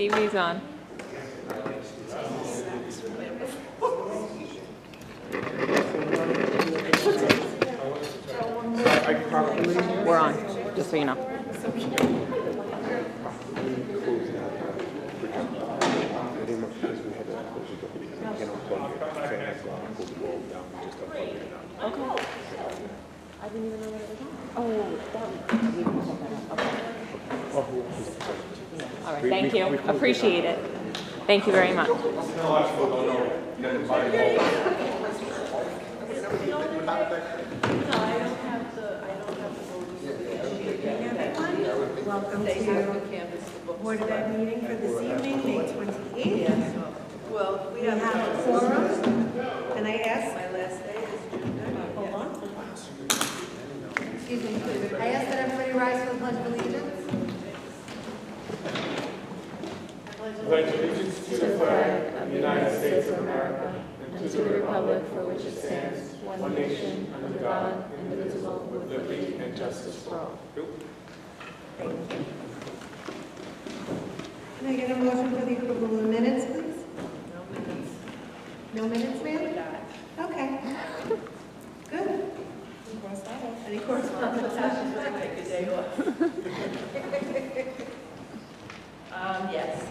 TV's on. We're on, just so you know. Okay. I didn't even know what it was on. Oh, that was. Okay. All right, thank you. Appreciate it. Thank you very much. Welcome to Board of Ed meeting for this evening, May 28th. Well, We have a quorum, and I ask, my last day is June 9th. hold on. Excuse me, I ask that everybody rise for the Pledge of Allegiance. Pledge allegiance to the flag of the United States of America and to the republic for which it stands, one nation, under God, indivisible, with liberty and justice for all. Can I get a motion for the approval of the minutes, please? No minutes. No minutes, ma'am? Okay. Good. Any correspondence? Natasha's going to take a day off. Yes,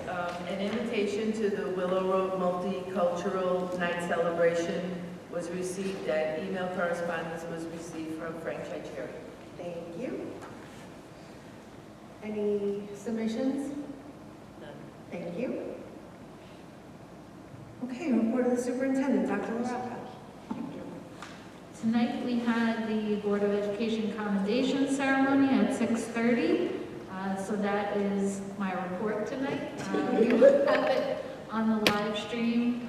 an invitation to the Willow Road Multicultural Night Celebration was received, and email correspondence was received from Frank Chicheri. Thank you. Any submissions? None. Thank you. Okay, report of the superintendent, Dr. LaRocca. Tonight, we had the Board of Education commendation ceremony at 6:30. So that is my report tonight. You will have it on the live stream.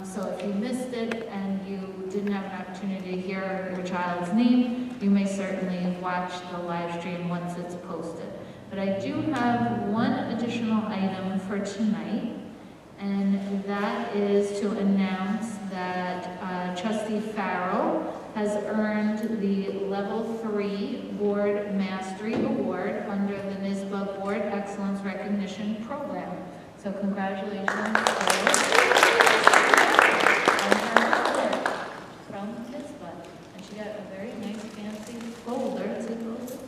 So if you missed it and you didn't have an opportunity to hear your child's name, you may certainly watch the live stream once it's posted. But I do have one additional item for tonight, and that is to announce that Trustee Farrell has earned the Level 3 Board Mastery Award under the NYSSBA Board Excellence Recognition Program. So congratulations, Farrell. From NYSSBA. And she got a very nice fancy folder to go with it.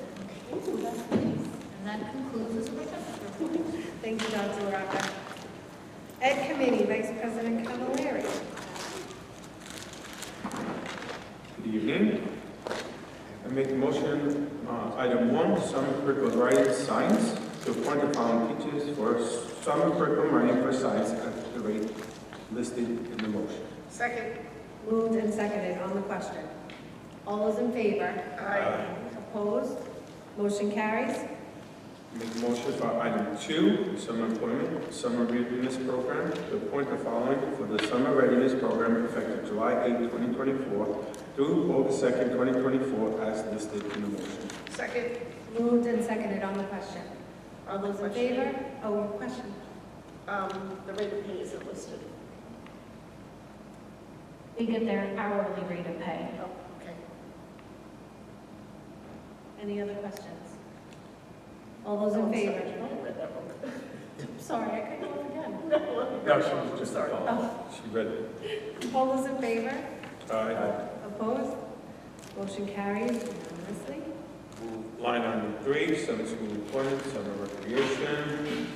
Ooh, that's nice. And that concludes this presentation report. Thank you, Dr. LaRocca. Ed Committee, Vice President Cavallari. Good evening. I make a motion, item 1, summer curriculum writing science, to appoint the following teachers for summer curriculum writing for science at the rate listed in the motion. Second. Moved and seconded on the question. All those in favor? Aye. Opposed? Motion carries. Make a motion for item 2, summer employment, summer readiness program, to appoint the following for the summer readiness program effective July 8, 2024 through August 2nd, 2024, as listed in the motion. Second. Moved and seconded on the question. All those in favor? Oh, question. The rate of pay isn't listed. They get their hourly rate of pay. Oh, okay. Any other questions? All those in favor? Sorry, I couldn't go again. No, she was just Sorry. She read it. All those in favor? Aye. Opposed? Motion carries unanimously. Line item 3, summer school employment, summer recreation.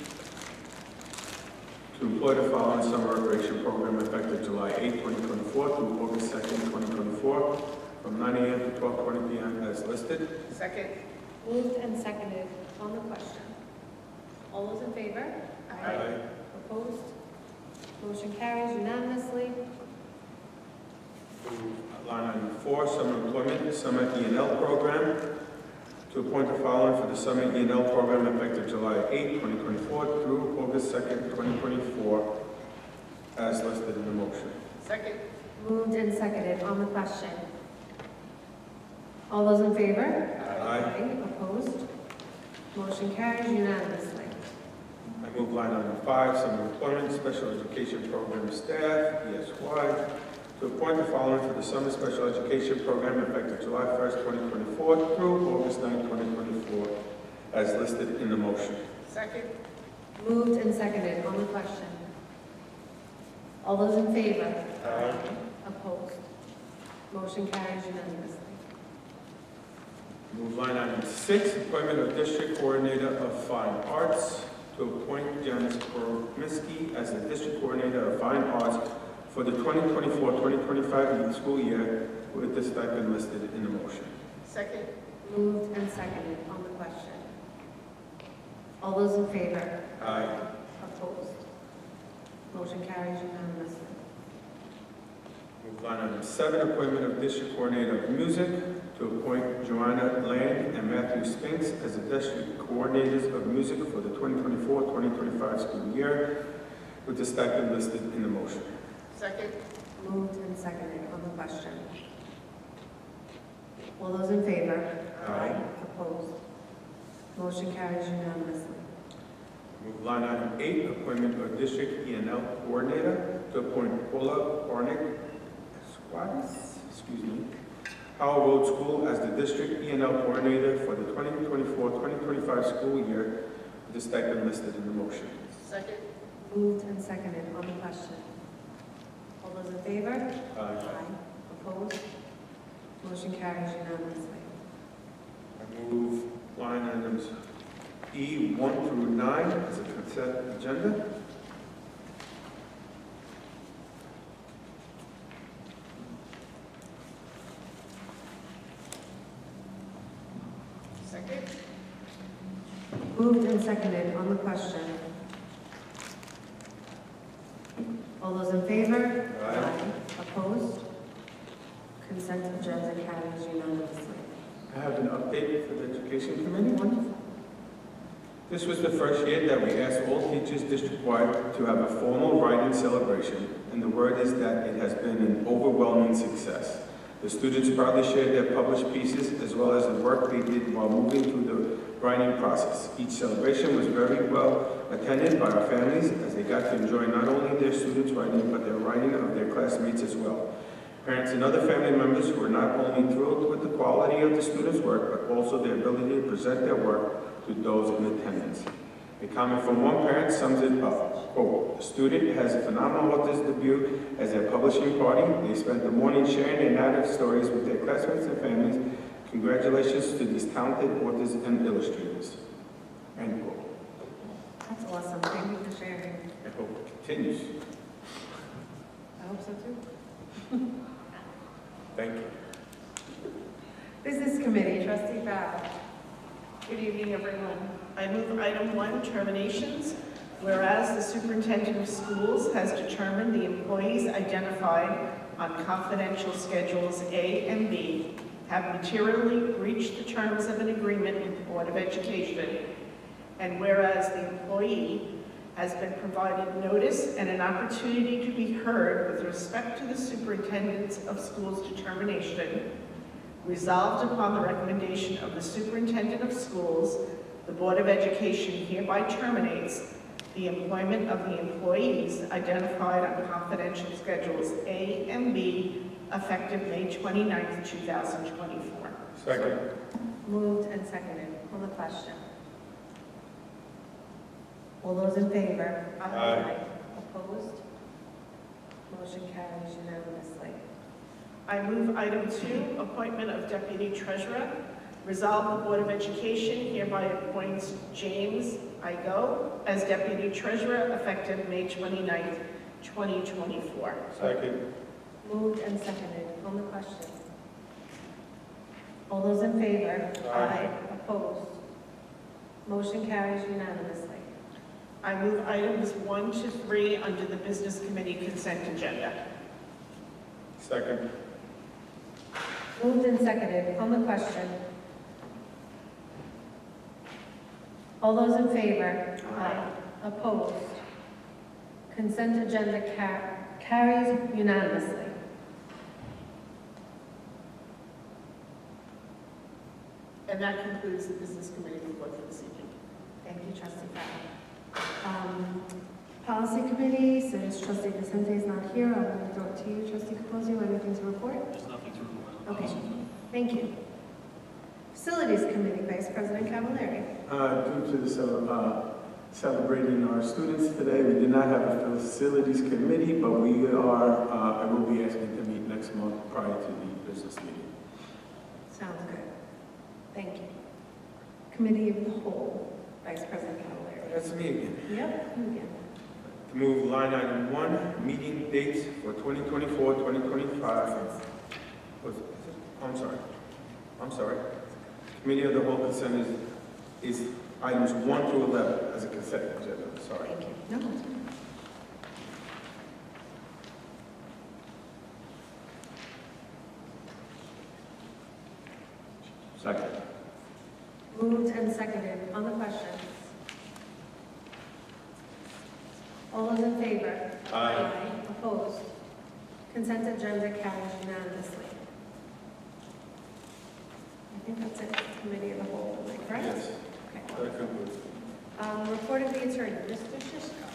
To employ the following summer recreation program effective July 8, 2024 through August 2nd, 2024, from 9 a.m. to 12:20 p.m. as listed. Second. Moved and seconded on the question. All those in favor? Aye. Opposed? Motion carries unanimously. Line item 4, summer employment, summer E&L program. To appoint the following for the summer E&L program effective July 8, 2024 through August 2nd, 2024, as listed in the motion. Second. Moved and seconded on the question. All those in favor? Aye. Opposed? Motion carries unanimously. I move line item 5, summer employment, special education program staff, ESY. To appoint the following for the summer special education program effective July 1st, 2024 through August 9th, 2024, as listed in the motion. Second. Moved and seconded on the question. All those in favor? Aye. Opposed? Motion carries unanimously. Move line item 6, appointment of District Coordinator of Fine Arts to appoint Janice Kormiski as the District Coordinator of Fine Arts for the 2024-2025 school year with the stipend listed in the motion. Second. Moved and seconded on the question. All those in favor? Aye. Opposed? Motion carries unanimously. Move line item 7, appointment of District Coordinator of Music to appoint Joanna Land and Matthew Spinks as the District Coordinators of Music for the 2024-2025 school year with the stipend listed in the motion. Second. Moved and seconded on the question. All those in favor? Aye. Opposed? Motion carries unanimously. Move line item 8, appointment of District E&L Coordinator to appoint Paula Barnick Howell Road School as the District E&L Coordinator for the 2024-2025 school year with the stipend listed in the motion. Second. Moved and seconded on the question. All those in favor? Aye. Opposed? Motion carries unanimously. I move line items E 1 through 9 as a consent agenda. Second. Moved and seconded on the question. All those in favor? Aye. Opposed? Consent agenda carries unanimously. I have an update for the Education Committee. Wonderful. This was the first year that we asked all teachers district-wide to have a formal writing celebration, and the word is that it has been an overwhelming success. The students proudly shared their published pieces as well as the work they did while moving through the writing process. Each celebration was very well attended by our families as they got to enjoy not only their students' writing, but their writing of their classmates as well. Parents and other family members were not only thrilled with the quality of the students' work, but also their ability to present their work to those in attendance. A comment from one parent sums it up, quote, "The student has a phenomenal author's debut as their publishing party. They spent the morning sharing their narrative stories with their classmates and families. Congratulations to these talented authors and illustrators." End quote. That's awesome. Thank you for sharing. I hope it continues. I hope so too. Thank you. Business Committee, Trustee Farrell. Good evening, everyone. I move item 1, terminations. Whereas the superintendent of schools has determined the employees identified on confidential schedules A and B have materially breached the terms of an agreement with the Board of Education, and whereas the employee has been provided notice and an opportunity to be heard with respect to the superintendent of schools' determination, resolved upon the recommendation of the superintendent of schools, the Board of Education hereby terminates the employment of the employees identified on confidential schedules A and B effective May 29th, 2024. Second. Moved and seconded on the question. All those in favor? Aye. Opposed? Motion carries unanimously. I move item 2, appointment of deputy treasurer. Resolve the Board of Education hereby appoints James Igo as deputy treasurer effective May 29th, 2024. Second. Moved and seconded on the question. All those in favor? Aye. Opposed? Motion carries unanimously. I move items 1 to 3 under the Business Committee consent agenda. Second. Moved and seconded on the question. All those in favor? Aye. Opposed? Consent agenda carries unanimously. And that concludes the Business Committee report for this evening. Thank you, Trustee Farrell. Policy Committee, since Trustee Vicente is not here, I'm going to throw it to you, Trustee Capozio. Anything to report? There's nothing to report. Okay, thank you. Facilities Committee, Vice President Cavallari. Due to the celebrating our students today. We did not have a facilities committee, but we are, I will be asking to meet next month prior to the business meeting. Sounds good. Thank you. Committee of the Whole, Vice President Cavallari. That's me again. Yep, you again. To move line item 1, meeting dates for 2024, 2025. I'm sorry. Committee of the Whole consent is items 1 through 11 as a consent agenda. Sorry. Thank you. No, that's fine. Second. Moved and seconded. On the question. All those in favor? Aye. Opposed? Consent agenda carries unanimously. I think that's it. Committee of the Whole, am I correct? Yes. Okay. That concludes. Report of the attorney, Mr. Shishko.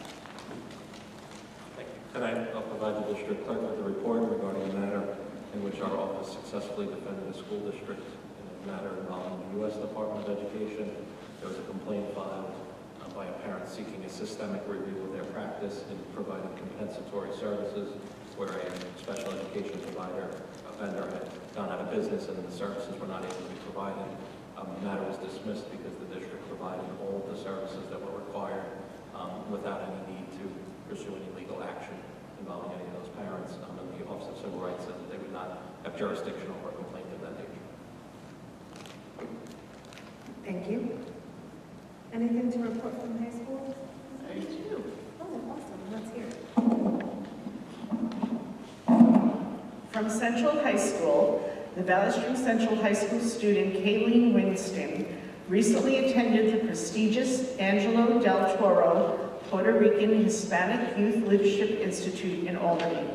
Thank you. Tonight, I'll provide the district clerk with a report regarding a matter in which our office successfully defended a school district in a matter involving the U.S. Department of Education. There was a complaint filed by a parent seeking a systemic review of their practice in providing compensatory services where a special education provider, a vendor, had gone out of business and the services were not able to be provided. The matter was dismissed because the district provided all of the services that were required without any need to pursue any legal action involving any of those parents. And the Office of Civil Rights said that they would not have jurisdiction over a complaint of that nature. Thank you. Anything to report from high school? I do. Oh, awesome. Let's hear it. From Central High School, the Valley Stream Central High School student Kayleen Winston recently attended the prestigious Angelo del Toro Puerto Rican Hispanic Youth Leadership Institute in Albany.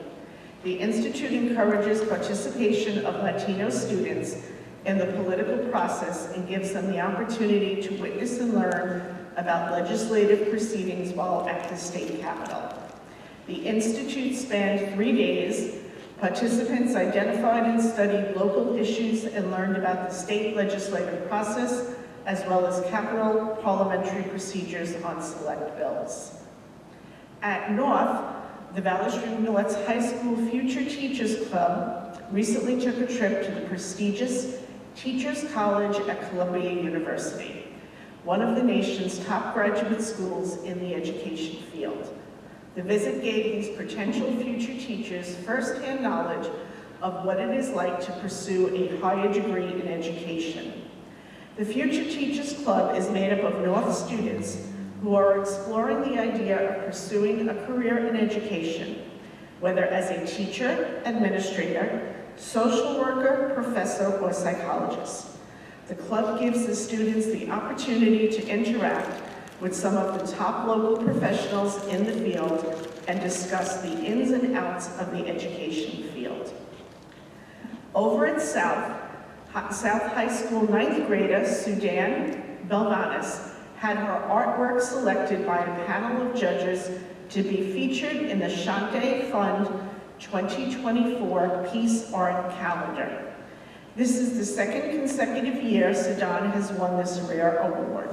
The institute encourages participation of Latino students in the political process and gives them the opportunity to witness and learn about legislative proceedings while at the state capitol. The institute spanned 3 days. Participants identified and studied local issues and learned about the state legislative process, as well as Capitol parliamentary procedures on select bills. At North, the Valley Stream North's High School Future Teachers Club recently took a trip to the prestigious Teachers College at Columbia University, one of the nation's top graduate schools in the education field. The visit gave these potential future teachers first-hand knowledge of what it is like to pursue a higher degree in education. The Future Teachers Club is made up of North students who are exploring the idea of pursuing a career in education, whether as a teacher, administrator, social worker, professor, or psychologist. The club gives the students the opportunity to interact with some of the top local professionals in the field and discuss the ins and outs of the education field. Over at South High School 9th grader Sudan Belvanis had her artwork selected by a panel of judges to be featured in the Shante Fund 2024 Peace Art Calendar. This is the second consecutive year Sudan has won this rare award.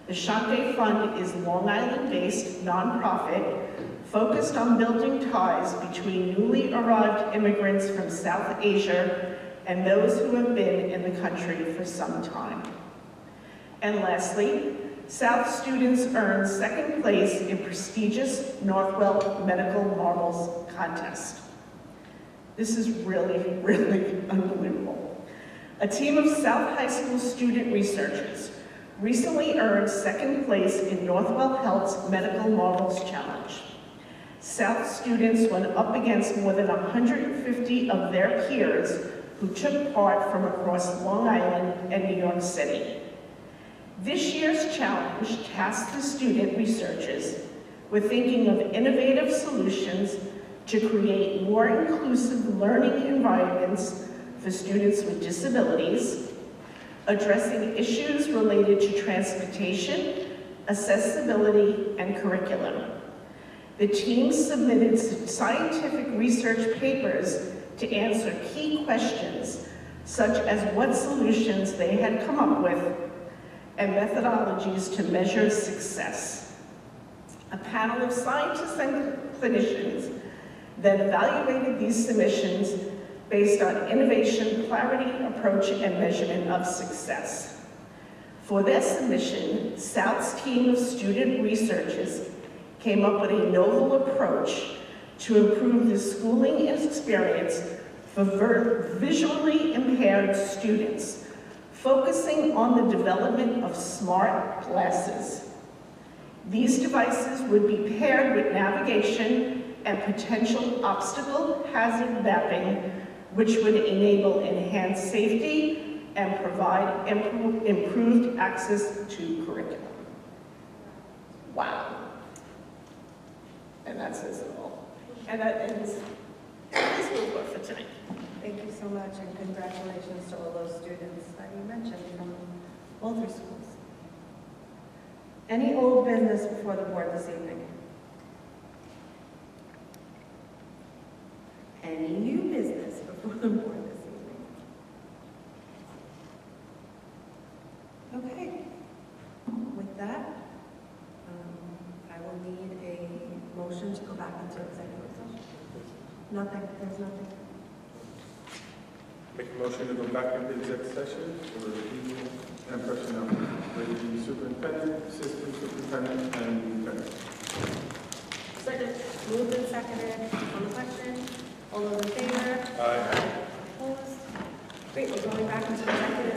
The Shante Fund is Long Island-based nonprofit focused on building ties between newly arrived immigrants from South Asia and those who have been in the country for some time. And lastly, South students earned second place in prestigious Northwell Medical Marbles contest. This is really, really unbelievable. A team of South High School student researchers recently earned second place in Northwell Health's Medical Marbles Challenge. South students went up against more than 150 of their peers who took part from across Long Island and New York City. This year's challenge tasked the student researchers with thinking of innovative solutions to create more inclusive learning environments for students with disabilities, addressing issues related to transportation, accessibility, and curriculum. The team submitted scientific research papers to answer key questions, such as what solutions they had come up with, and methodologies to measure success. A panel of scientists and clinicians then evaluated these submissions based on innovation, clarity, approach, and measurement of success. For their submission, South's team of student researchers came up with a novel approach to improve the schooling experience for visually impaired students, focusing on the development of smart glasses. These devices would be paired with navigation and potential obstacle hazard mapping, which would enable enhanced safety and provide improved access to curriculum. Wow. And that says it all. And that ends the school board for tonight. Thank you so much, and congratulations to all those students that you mentioned from both your schools. Any old business before the board this evening? Any new business before the board this evening? Okay. With that, I will need a motion to go back into executive session. Nothing, there's nothing. Make a motion to go back into exec session for people and personnel with the superintendent, assistant superintendent, and lieutenant. Second. Moved and seconded on the question. All those in favor? Aye. Opposed? Great, we're going back into executive